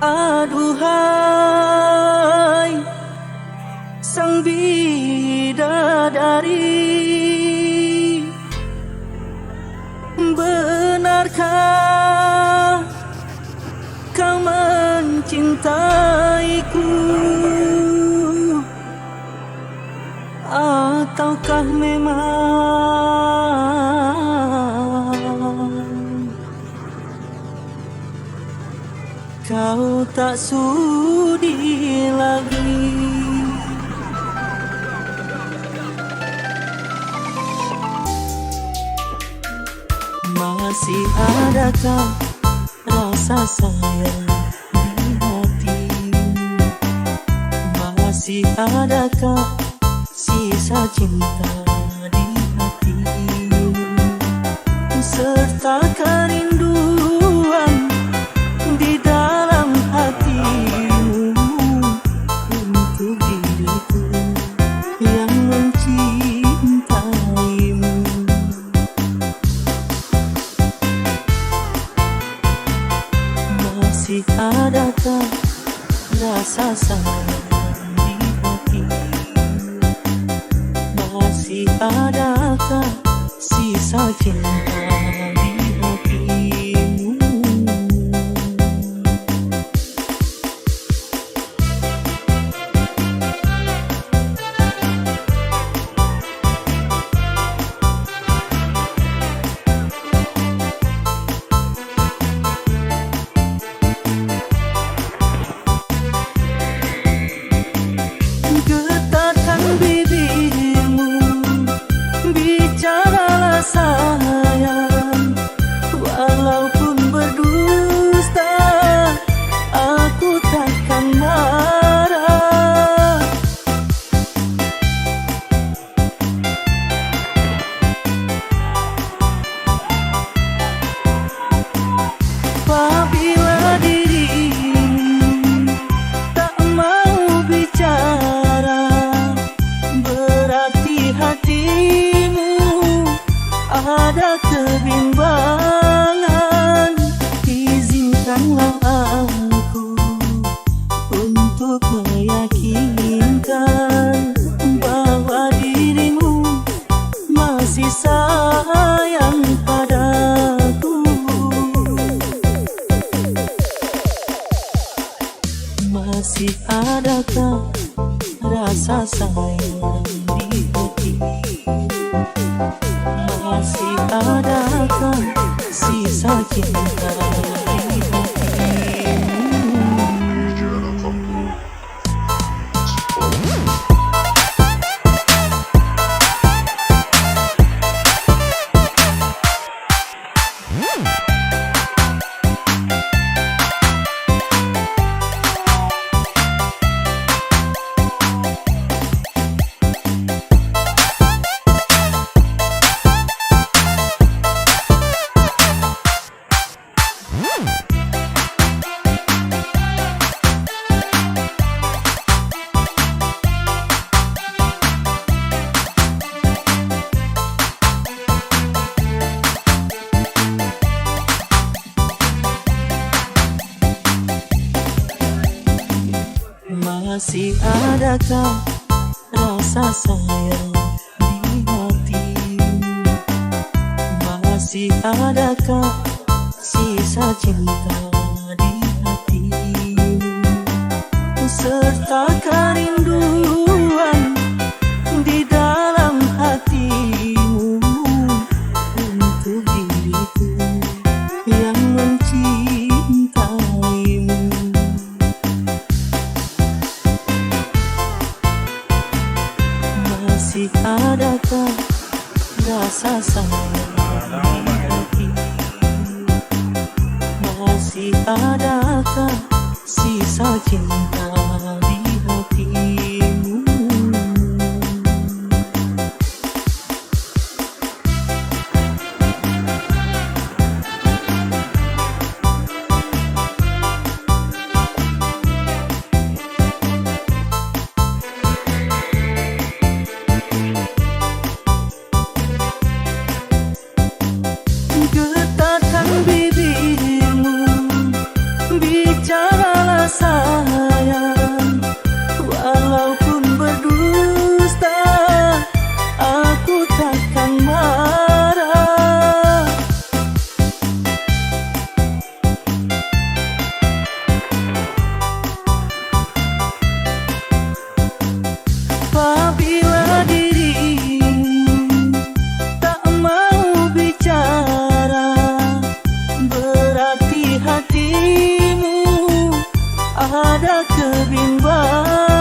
Aduhai sang bidadari, benarkah kau mencintaiku, ataukah memang kau tak sudi lagi? Masih adakah rasa sayang di hati? Masih adakah sisa cinta di hati? Serta kerinduan di dalam hatimu untuk diriku yang mencintaimu. Masih adakah rasa sayang di hati? Masih adakah sisa cinta di hatimu? Getarkan bibirmu, bicaralah sayang. Walaupun berdusta, aku takkan marah. Apabila dirimu tak mau bicara, berarti hatimu ada kebimbangan. Izinkanlah aku untuk meyakinkan bahwa dirimu masih sayang padaku. Masih adakah rasa sayang di hati? Masih adakah sisa cinta di hatimu? Masih adakah rasa sayang di hati? Masih adakah sisa cinta di hati? Serta kerinduan di dalam hatimu untuk diriku yang mencintaimu. Masih adakah rasa sayang di hati? Masih adakah sisa cinta di hatimu? Getarkan bibirmu, bicaralah hatimu ada kebimbangan.